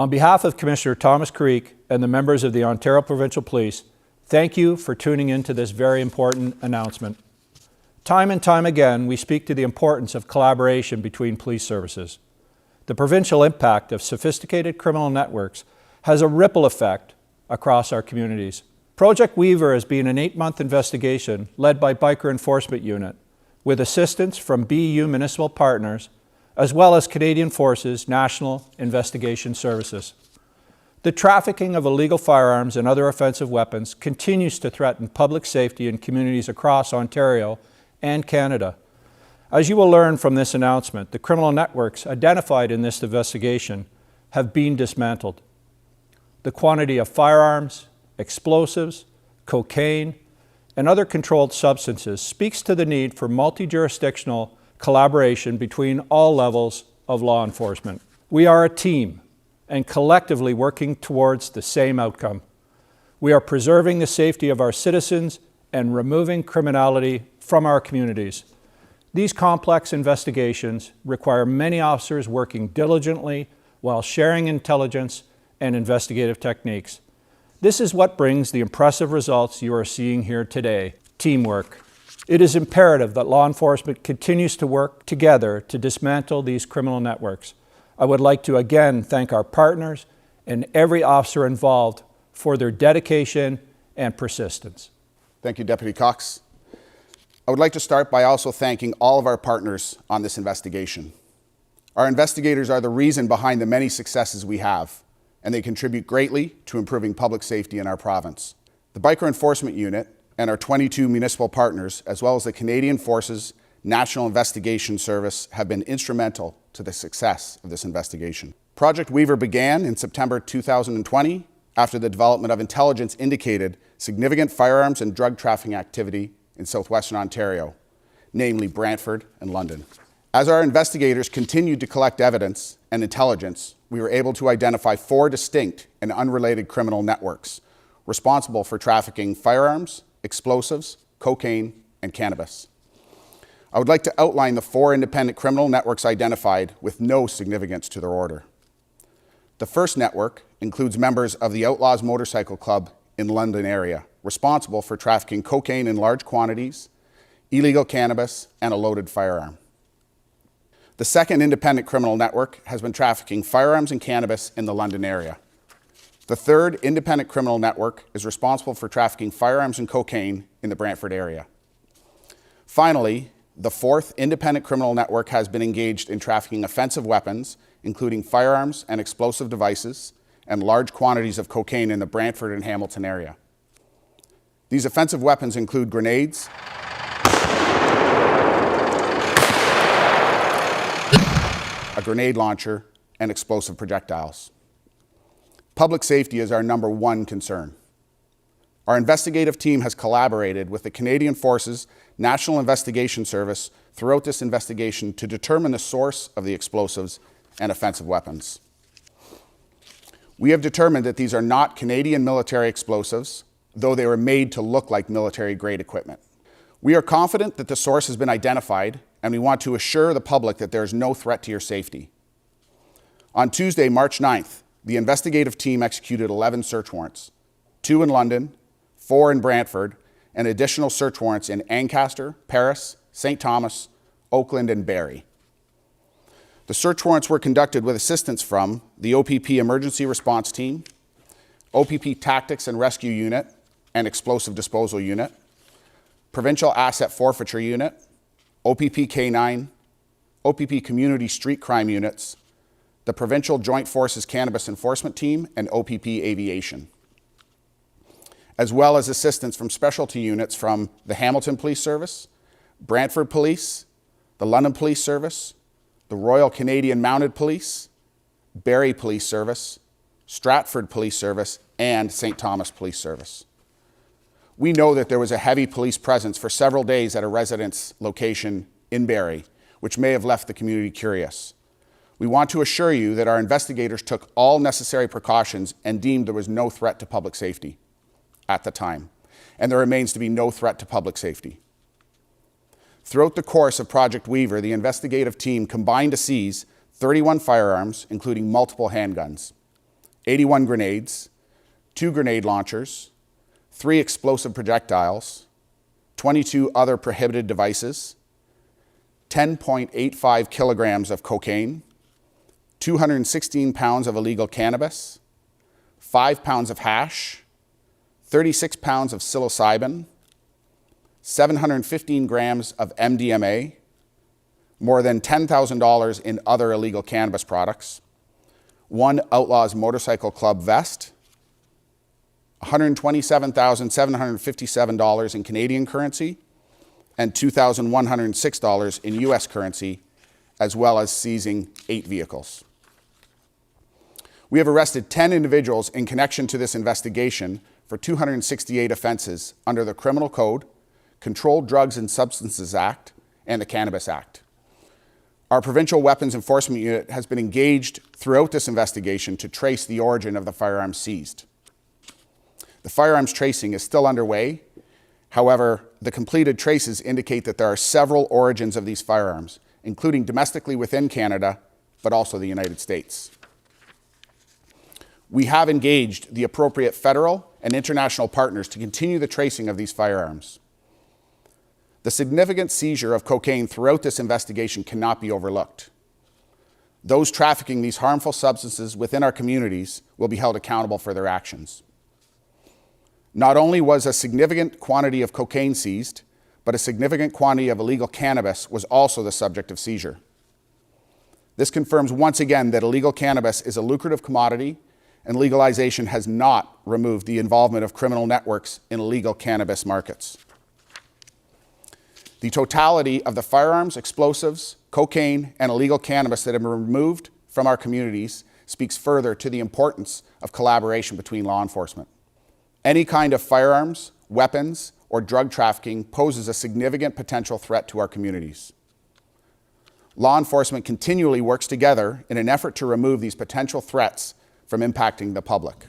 On behalf of Commissioner Thomas Creek and the members of the Ontario Provincial Police, thank you for tuning into this very important announcement. Time and time again, we speak to the importance of collaboration between police services. The provincial impact of sophisticated criminal networks has a ripple effect across our communities. Project Weaver has been an 8-month investigation led by Biker Enforcement Unit with assistance from BU municipal partners as well as Canadian Forces National Investigation Services. The trafficking of illegal firearms and other offensive weapons continues to threaten public safety in communities across Ontario and Canada. As you will learn from this announcement, the criminal networks identified in this investigation have been dismantled. The quantity of firearms, explosives, cocaine, and other controlled substances speaks to the need for multi-jurisdictional collaboration between all levels of law enforcement. We are a team and collectively working towards the same outcome. We are preserving the safety of our citizens and removing criminality from our communities. These complex investigations require many officers working diligently while sharing intelligence and investigative techniques. This is what brings the impressive results you are seeing here today: teamwork. It is imperative that law enforcement continues to work together to dismantle these criminal networks. I would like to again thank our partners and every officer involved for their dedication and persistence. Thank you, Deputy Cox. I would like to start by also thanking all of our partners on this investigation. Our investigators are the reason behind the many successes we have, and they contribute greatly to improving public safety in our province. The Biker Enforcement Unit and our 22 municipal partners, as well as the Canadian Forces National Investigation Service, have been instrumental to the success of this investigation. Project Weaver began in September 2020 after the development of intelligence indicated significant firearms and drug trafficking activity in Southwestern Ontario, namely Brantford and London. As our investigators continued to collect evidence and intelligence, we were able to identify 4 distinct and unrelated criminal networks responsible for trafficking firearms, explosives, cocaine, and cannabis. I would like to outline the 4 independent criminal networks identified with no significance to their order. The first network includes members of the Outlaws Motorcycle Club in the London area, responsible for trafficking cocaine in large quantities, illegal cannabis, and a loaded firearm. The second independent criminal network has been trafficking firearms and cannabis in the London area. The third independent criminal network is responsible for trafficking firearms and cocaine in the Brantford area. Finally, the fourth independent criminal network has been engaged in trafficking offensive weapons, including firearms and explosive devices, and large quantities of cocaine in the Brantford and Hamilton area. These offensive weapons include grenades, a grenade launcher, and explosive projectiles. Public safety is our number 1 concern. Our investigative team has collaborated with the Canadian Forces National Investigation Service throughout this investigation to determine the source of the explosives and offensive weapons. We have determined that these are not Canadian military explosives, though they were made to look like military-grade equipment. We are confident that the source has been identified, and we want to assure the public that there is no threat to your safety. On Tuesday, March 9th, the investigative team executed 11 search warrants, 2 in London, 4 in Brantford, and additional search warrants in Ancaster, Paris, St. Thomas, Oakland, and Barrie. The search warrants were conducted with assistance from the OPP Emergency Response Team, OPP Tactics and Rescue Unit and Explosive Disposal Unit, Provincial Asset Forfeiture Unit, OPP K9, OPP Community Street Crime Units, the Provincial Joint Forces Cannabis Enforcement Team, and OPP Aviation, as well as assistance from specialty units from the Hamilton Police Service, Brantford Police, the London Police Service, the Royal Canadian Mounted Police, Barrie Police Service, Stratford Police Service, and St. Thomas Police Service. We know that there was a heavy police presence for several days at a residence location in Barrie, which may have left the community curious. We want to assure you that our investigators took all necessary precautions and deemed there was no threat to public safety at the time, and there remains to be no threat to public safety. Throughout the course of Project Weaver, the investigative team combined to seize 31 firearms, including multiple handguns. 81 grenades, 2 grenade launchers, 3 explosive projectiles, 22 other prohibited devices, 10.85 kilograms of cocaine, 216 pounds of illegal cannabis, 5 pounds of hash, 36 pounds of psilocybin, 715 grams of MDMA, more than $10,000 in other illegal cannabis products, 1 Outlaws Motorcycle Club vest, $127,757 in Canadian currency, and $2,106 in US currency, as well as seizing 8 vehicles. We have arrested 10 individuals in connection to this investigation for 268 offenses under the Criminal Code, Controlled Drugs and Substances Act, and the Cannabis Act. Our Provincial Weapons Enforcement Unit has been engaged throughout this investigation to trace the origin of the firearms seized. The firearms tracing is still underway. However, the completed traces indicate that there are several origins of these firearms, including domestically within Canada, but also the United States. We have engaged the appropriate federal and international partners to continue the tracing of these firearms. The significant seizure of cocaine throughout this investigation cannot be overlooked. Those trafficking these harmful substances within our communities will be held accountable for their actions. Not only was a significant quantity of cocaine seized, but a significant quantity of illegal cannabis was also the subject of seizure. This confirms once again that illegal cannabis is a lucrative commodity, and legalization has not removed the involvement of criminal networks in illegal cannabis markets. The totality of the firearms, explosives, cocaine, and illegal cannabis that have been removed from our communities speaks further to the importance of collaboration between law enforcement. Any kind of firearms, weapons, or drug trafficking poses a significant potential threat to our communities. Law enforcement continually works together in an effort to remove these potential threats from impacting the public.